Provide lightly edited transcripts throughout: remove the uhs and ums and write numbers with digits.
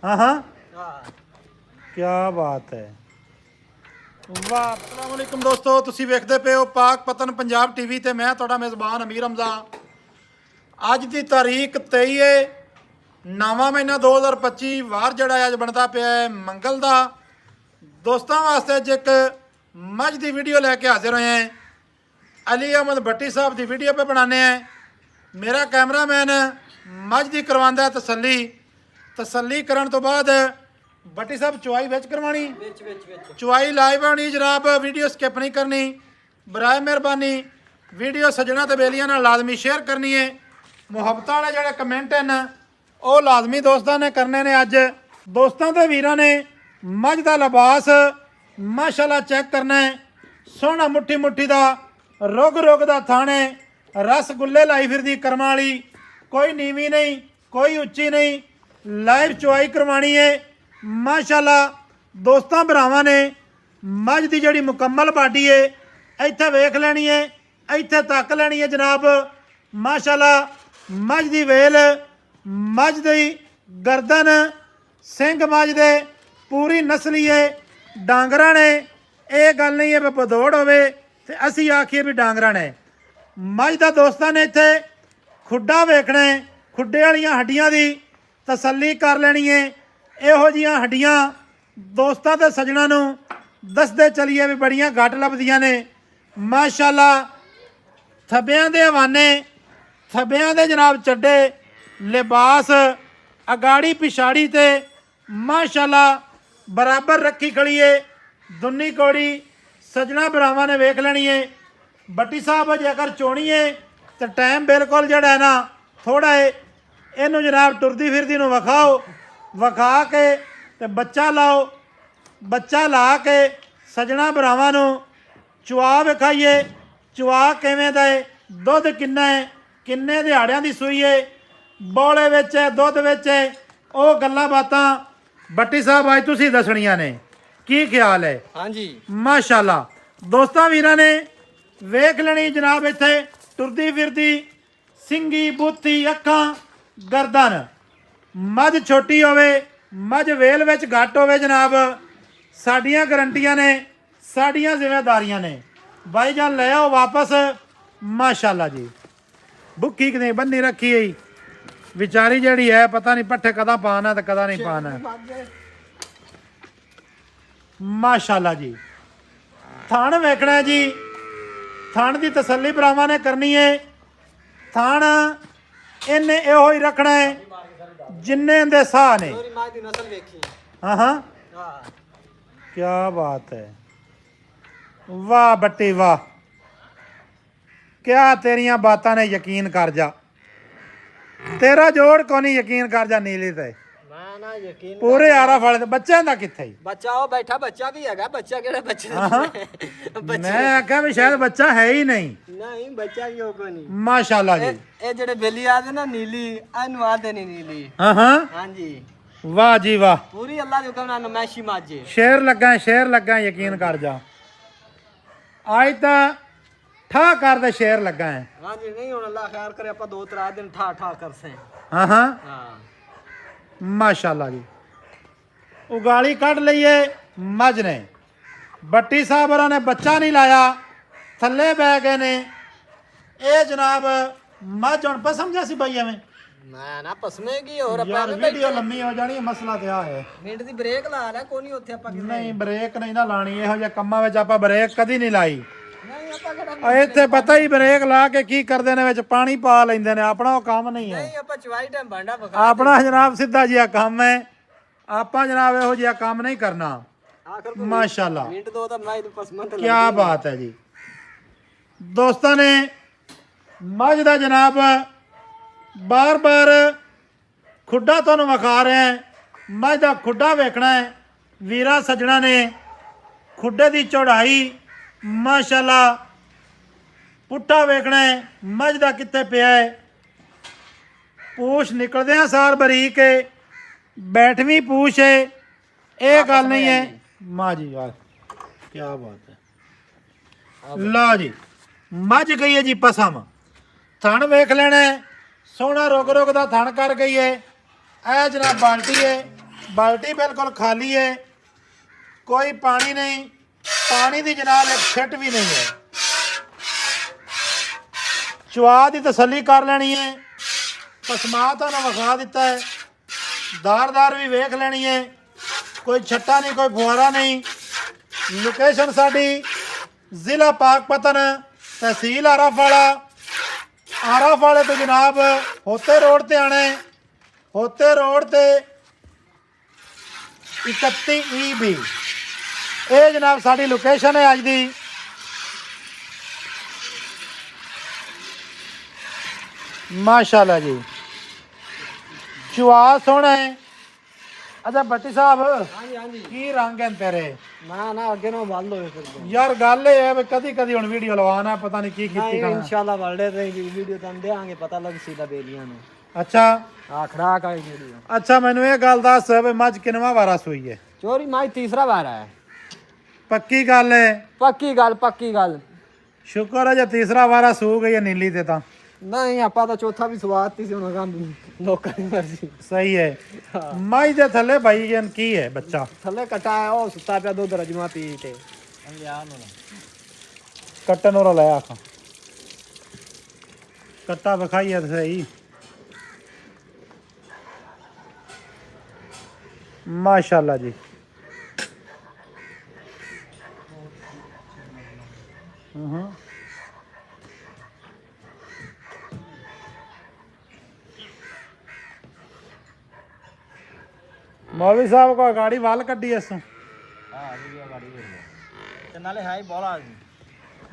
हाँ हाँ क्या बात है। वाह अस्सलाम वालेकुम दोस्तों, ਤੁਸੀਂ ਵੇਖਦੇ ਪਏ ਹੋ ਪਾਕ ਪਤਨ ਪੰਜਾਬ ਟੀਵੀ ਤੇ ਮੈਂ ਤੁਹਾਡਾ ਮੇਜ਼ਬਾਨ ਅਮੀਰ ਹਮਜ਼ਾ। ਅੱਜ ਦੀ ਤਾਰੀਖ 23 ਹੈ 9ਵਾਂ ਮਹੀਨਾ 2025 ਵਾਰ ਜਿਹੜਾ ਅੱਜ ਬਣਦਾ ਪਿਆ ਹੈ ਮੰਗਲ ਦਾ। ਦੋਸਤਾਂ ਵਾਸਤੇ ਅੱਜ ਇੱਕ ਮੱਝ ਦੀ ਵੀਡੀਓ ਲੈ ਕੇ ਹਾਜ਼ਰ ਹੋਏ ਹਾਂ। ਅਲੀ ਅਹਿਮਦ ਭੱਟੀ ਸਾਹਿਬ ਦੀ ਵੀਡੀਓ पे बनाने हैं। मेरा कैमरामैन मझ की करवांदा तसल्ली करन तो बाद भट्टी साहब चुवाई विच करवानी चुवाई लाइव होनी जनाब, वीडियो स्किप नहीं करनी। बराए मेहरबानी वीडियो सज्जणा ते बेलियां नाल लाजमी शेयर करनी है। मुहब्बत वाले जिहड़े कमेंट हैं वो लाजमी दोस्तों ने करने ने। अज दोस्तों ते वीरां ने मझ का लिबास माशाअल्लाह चेक करना है। सोहना मुट्ठी मुट्ठी का रुग रुग का थाने रसगुल्ले लाई फिरदी करम वाली, कोई नीवी नहीं कोई उच्ची नहीं, लाइव चुवाई करवानी है माशाअल्लाह। दोस्तों भरावां ने मझ की जिहड़ी मुकम्मल बाडी है इत्थे वेख लैनी है, इत्थे तक लैनी है जनाब माशाअल्लाह। मझ की वेल, मझ की गर्दन, सिंह मझ दे पूरी नस्ली है, डांगरा ने। ये गल नहीं है भी भदौड़ होवे ते असीं आखिए भी डांगरा ने। मझ का दोस्तों ने इत्थे खुड्डा वेखना है, खुड्डे वालियां हड्डियां की तसल्ली कर लैनी है। इहो जिहियां हड्डियां दोस्तों ते सज्जणा नूं दसदे चलीए भी बड़ियां घट लभदियां ने माशाअल्लाह। थब्बियां दे हवाने, थब्बियां दे जनाब चड्डे, लिबास अगाड़ी पिछाड़ी ते माशाअल्लाह बराबर रखी खड़ी है। दुन्नी कौड़ी सज्जणा भरावां ने वेख लैनी है। भट्टी साहब जेकर चोनी है तो टाइम बिल्कुल जड़ा है ना थोड़ा है, इनू जनाब टुरदी फिरदी नूं विखाओ, विखा के ते बच्चा लाओ, बच्चा ला के सज्जणा भरावां नूं चुआ विखाइए। चुआ किवें दा है, दुध किन्ना है, किन्ने दिहाड़ियां दी सूई है, बौले विच है, दुध विच है, वो गल्लां बातां भट्टी साहब अज तुसीं दसणियां ने। की ख्याल है? हाँ जी माशाअल्लाह। दोस्तां वीरां ने वेख लेनी जनाब इत्थे टुरदी फिरदी सिंगी बूथी अखां गर्दन। मझ छोटी होवे, मझ वेल विच घट होवे जनाब, साडियां गारंटियां ने, साडियां जिम्मेदारियां ने। भाई जान ले आओ वापस माशाअल्लाह जी। भुक्खी कि नहीं बन्नी रखी है विचारी जड़ी है, पता नहीं पट्ठे कदा पाना तो कदा नहीं पाना माशाअल्लाह जी। थान वेखना है जी, थान की तसल्ली भरावां ने करनी है। थान इन्हें इहो ही रखना है जिन्ने दे साह ने। हाँ हाँ क्या बात है। वाह बट्टी वाह, क्या तेरिया बातां ने यकीन कर जा। तेरा जोड़ को नहीं यकीन कर जा नीली ते पूरे आरा फल। बच्चा दा किथे बच्चा वो बैठा, बच्चा भी है, बच्चा केड़ा बच्चा मैं आख्या भी शायद बच्चा है ही नहीं। नहीं बच्चा क्यों को नहीं माशाअल्लाह जी। ए जेड़े बेली आदे ना नीली अनु आदे नहीं नीली। हां हां हां जी वाह जी वाह, पूरी अल्लाह के हुक्म नाल नमैशी माजे। शेर लगा यकीन कर जा। आज ता ठा कर दे शेर लगा है। हां जी नहीं हुन अल्लाह खैर करे आपा 2-3 दिन ठा ठा करसे। हां हां हां माशाअल्लाह जी। उगाली कढ़ लईए मझ ने। भट्टी साहब होरां ने बच्चा नहीं लाया, थल्ले बह गए ने। ये जनाब मझ हुण पसम जैसी पई एवें ना ना पसमेगी और यार वीडियो लम्मी हो जानी है। मसला ते आ है मिनट दी ब्रेक ला ले कोनी उत्थे आपा नहीं ब्रेक नहीं ना लानी। इहो जिहे कंमां विच आपां ब्रेक कदी नहीं लाई। नहीं आपा केड़ा इत्थे पता ही ब्रेक ला के की करदे ने, विच पानी पा लैंदे ने। अपना वो काम नहीं है, नहीं आपा चवाई टाइम भांडा बखा अपना जनाब सीधा जिहा काम है। आपां जनाब इहो जिहा काम नहीं करना आखिर माशाअल्लाह। मिनट दो तो मैं पसमंद क्या बात है जी। दोस्तों ने मझ का जनाब बार बार खुड्डा तुहानूं विखा रहे हैं। मझ का खुड्डा वेखना है वीरा सज्जणा ने। खुड्डे की चौड़ाई माशाअल्लाह, पुट्ठा वेखना है मझ का कित्थे पिया है। पूछ निकलदियां सार बरीक है, बैठवीं पूछ है, ये गल नहीं है। माँ जी वाह क्या बात है। ला जी मझ गई है जी पसम। थण वेख लेना है, सोहना रुग रुग का थण कर गई है। ਇਹ ਜਨਾਬ ਬਾਲਟੀ है, बाल्टी बिल्कुल खाली है, कोई पानी नहीं, पानी की जनाब एक छिट भी नहीं है। चवा की तसली कर लेनी है, पसमा तो विखा दिता है, दार भी वेख लेनी है, कोई छट्टा नहीं, कोई फुहारा नहीं। लोकेशन साडी जिला पाकपतन, तहसील आराफाड़ा। आराफाड़े तो जनाब होते रोड ते आने, होते रोड ते 31 EB ये जनाब साडी लोकेशन है अज दी। माशाल्लाह जी, चुआ सोहना है। अच्छा भट्टी साहब, हाँ जी हाँ जी। की रंग है तेरे? ना अगे ना बल होए फिर यार गल ये है कदी कदी हुण वीडियो लवाना, पता नहीं की कीती करना। इंशाल्लाह बल्डे रहेगी वीडियो तुम देंगे, पता लग सीधा बेलियां ने। अच्छा खड़ा का वीडियो। अच्छा मैनू ये गल दस भी मझ किनवा वारा सूई है? चोरी माई तीसरा बार है। पक्की गल है? पक्की गल। शुक्र है जे तीसरा वारा सू गई है नीली ते तां। नहीं आपा तो चौथा भी स्वाद थी हुन काम लोकां दी मर्जी। सही है। माई दे थले भाई जन की है बच्चा? थले कटा है ओ सुता पे दूध रजमा पी के। कट्टन और लाया आखा कट्टा विखाई है सही। माशाल्लाह जी। मौलवी साहब को गाड़ी वाल कड्डी इसों नाले है बोला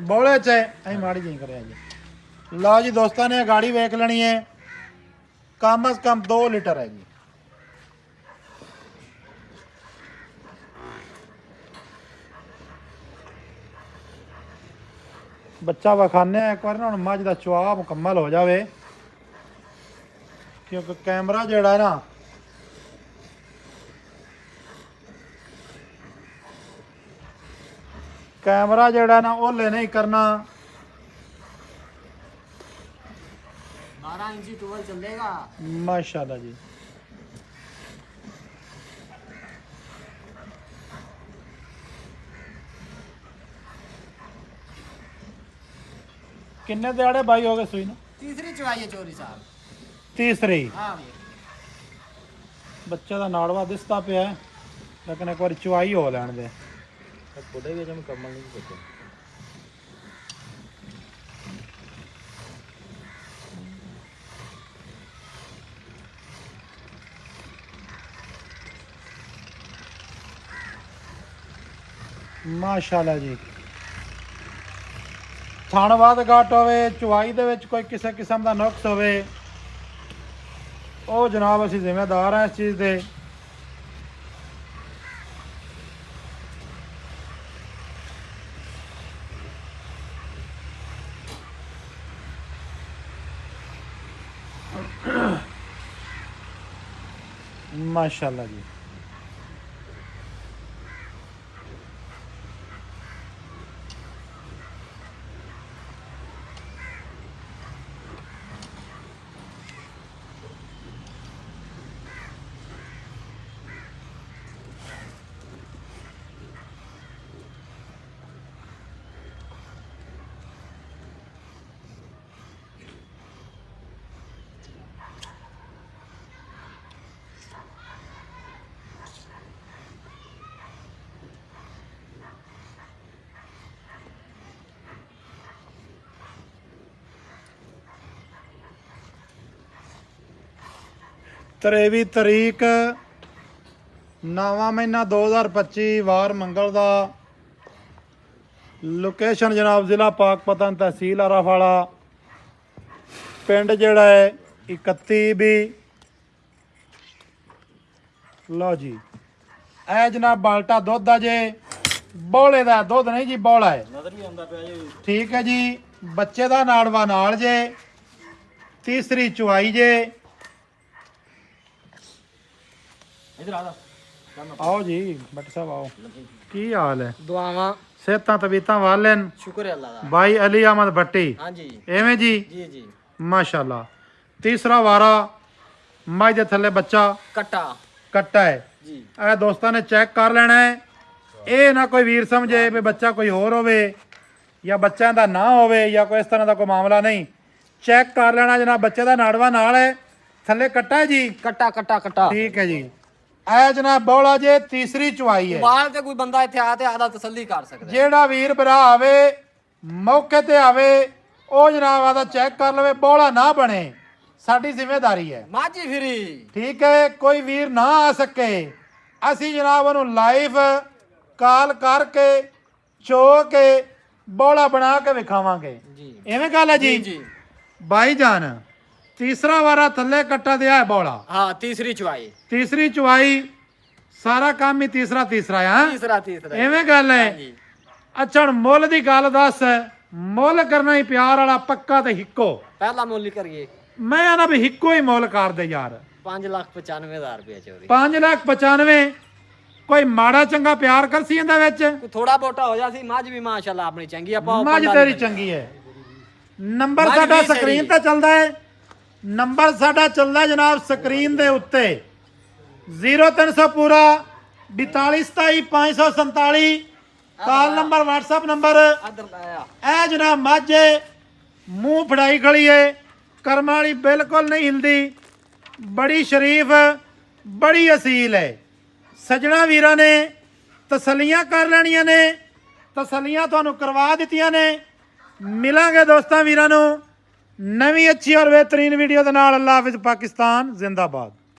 बौले च अं माड़ी जी करे जी। लो जी दोस्तों ने गाड़ी वेख लेनी है, कम अज कम 2 लीटर है जी। बच्चा विखाने एक बार ना मझ का चुआ मुकम्मल हो जाए, क्योंकि कैमरा जोड़ा है ना कैमरा जोड़ा ना ओले नहीं करना। 12 इंची टूवल चलेगा। माशाल्लाह जी। किन्ने दिहाड़े भाई हो गए सुई ना? तीसरी चुवाई है चोरी साहब। तीसरी। हां बच्चे का नाड़वा दिसता पिया है, लेकिन एक बार चुवाई हो लैन दे। बुढ़े के जम कमल नहीं सकते। माशाल्लाह जी। थानवाद घट होवे, चुवाई दे विच कोई किसी किस्म का नुक्स होवे, ओ जनाब असीं जिम्मेदार हैं इस चीज़ दे। माशाल्लाह जी। तेरहवीं तरीक 9वां महीना 2025 वार मंगल का। लोकेशन जनाब जिला पाकपतन, तहसील आराफाड़ा, पिंड जोड़ा है 31 भी। लो जी ए जनाब बाल्टा दुध आ जे, बौले का दुध नहीं जी, बौला है। ठीक है जी। बच्चे का नाड़वा नाल जे, तीसरी चुवाई जे। आओ जी भट्ट साहब आओ, की हाल है? दुआवा सेहतां तबीयतां वालन? शुक्र है अल्लाह दा। भाई अली अहमद भट्टी? हां जी। एवें जी? जी जी माशाल्लाह। तीसरा वारा ਮੱਝ ਦੇ ਥੱਲੇ ਬੱਚਾ कट्टा ਕੱਟਾ ਹੈ जी ਇਹ ਦੋਸਤਾਂ ਨੇ ਚੈੱਕ ਕਰ ਲੈਣਾ ਹੈ। ਇਹ ਨਾ ਕੋਈ ਵੀਰ ਸਮਝੇ ਵੀ ਬੱਚਾ ਕੋਈ ਹੋਰ ਹੋਵੇ ਜਾਂ ਬੱਚਿਆਂ ਦਾ ਨਾ ਹੋਵੇ ਜਾਂ ਕੋਈ ਇਸ ਤਰ੍ਹਾਂ ਦਾ ਕੋਈ ਮਾਮਲਾ ਨਹੀਂ। ਚੈੱਕ ਕਰ ਲੈਣਾ ਜਨਾਬ, ਬੱਚੇ ਦਾ ਨਾੜਵਾ ਨਾਲ ਹੈ, ਥੱਲੇ ਕੱਟਾ ਹੈ ਜੀ। कट्टा कट्टा कट्टा ਠੀਕ ਹੈ ਜੀ। ਇਹ ਜਨਾਬ ਬੌਲਾ ਜੇ ਤੀਸਰੀ ਚੁਆਈ ਹੈ। बाहर से कोई बंदा इतने आते आधा तसल्ली कर सकता है। ਜਿਹੜਾ ਵੀਰ ਭਰਾ ਆਵੇ ਮੌਕੇ ਤੇ ਆਵੇ ਉਹ ਜਨਾਬ ਆਦਾ ਚੈੱਕ ਕਰ ਲਵੇ, ਬੌਲਾ ਨਾ ਬਣੇ, ਸਾਡੀ ਜ਼ਿੰਮੇਵਾਰੀ ਹੈ। माझी फिरी ਠੀਕ ਹੈ। ਕੋਈ ਵੀਰ ਨਾ ਆ ਸਕੇ, ਅਸੀਂ ਜਨਾਬ ਉਹਨੂੰ ਲਾਈਵ ਕਾਲ ਕਰਕੇ ਚੋ ਕੇ ਬੌਲਾ ਬਣਾ ਕੇ ਵਿਖਾਵਾਂਗੇ। जी ਐਵੇਂ ਗੱਲ ਹੈ ਜੀ। जी ਬਾਈ ਜਾਨ ਤੀਸਰਾ ਵਾਰਾ ਥੱਲੇ ਕੱਟਾ ਦਿਆ ਹੈ ਬੌਲਾ, हाँ तीसरी चुवाई ਤੀਸਰੀ ਚੁਆਈ, ਸਾਰਾ ਕੰਮ ਹੀ ਤੀਸਰਾ ਆ। तीसरा तीसरा ਐਵੇਂ ਗੱਲ ਹੈ। हाँ जी ਅੱਛਾ ਹੁਣ ਮੁੱਲ ਦੀ ਗੱਲ ਦੱਸ। ਮੁੱਲ ਕਰਨਾ ਹੀ ਪਿਆਰ ਵਾਲਾ ਪੱਕਾ ਤੇ ਹਿੱਕੋ। पहला मूल्य करिए ਮੈਂ ਆਣਾ ਵੀ ਹਿੱਕੋ ਹੀ ਮੁੱਲ ਕਰ ਦੇ ਯਾਰ। 5,95,000 रुपया चोरी 5,95,000 ਕੋਈ ਮਾੜਾ ਚੰਗਾ ਪਿਆਰ ਕਰਸੀ ਇਹਦੇ ਵਿੱਚ। कोई थोड़ा बोटा हो जासी मझ भी माशाल्लाह अपनी चंगी आपा ਮੱਝ ਤੇਰੀ ਚੰਗੀ ਹੈ। ਨੰਬਰ ਮੱਝ ਸਾਡਾ ਵੀ ਤੇਰੀ। ਸਕਰੀਨ ਤੇ ਚੱਲਦਾ ਹੈ। ਨੰਬਰ ਸਾਡਾ ਚੱਲਦਾ ਜਨਾਬ ਸਕਰੀਨ ਦੇ ਉੱਤੇ 0300 ਪੂਰਾ 4227 call number WhatsApp number. Other लाया ਇਹ ਜਨਾਬ ਮੱਝ ਮੂੰਹ ਫੜਾਈ ਖੜੀ ਏ, ਕਰਮ ਵਾਲੀ ਬਿਲਕੁਲ ਨਹੀਂ ਹਿਲਦੀ, ਬੜੀ ਸ਼ਰੀਫ, ਬੜੀ ਅਸੀਲ ਹੈ। ਸੱਜਣਾ ਵੀਰਾਂ ਨੇ ਤਸੱਲੀਆਂ ਕਰ ਲੈਣੀਆਂ ਨੇ, ਤਸੱਲੀਆਂ ਤੁਹਾਨੂੰ ਕਰਵਾ ਦਿੱਤੀਆਂ ਨੇ। ਮਿਲਾਂਗੇ ਦੋਸਤਾਂ ਵੀਰਾਂ ਨੂੰ ਨਵੀਂ ਅੱਛੀ ਔਰ ਬਿਹਤਰੀਨ ਵੀਡੀਓ ਦੇ ਨਾਲ। ਅੱਲਾਹ ਹਾਫਿਜ਼, ਪਾਕਿਸਤਾਨ ਜ਼ਿੰਦਾਬਾਦ।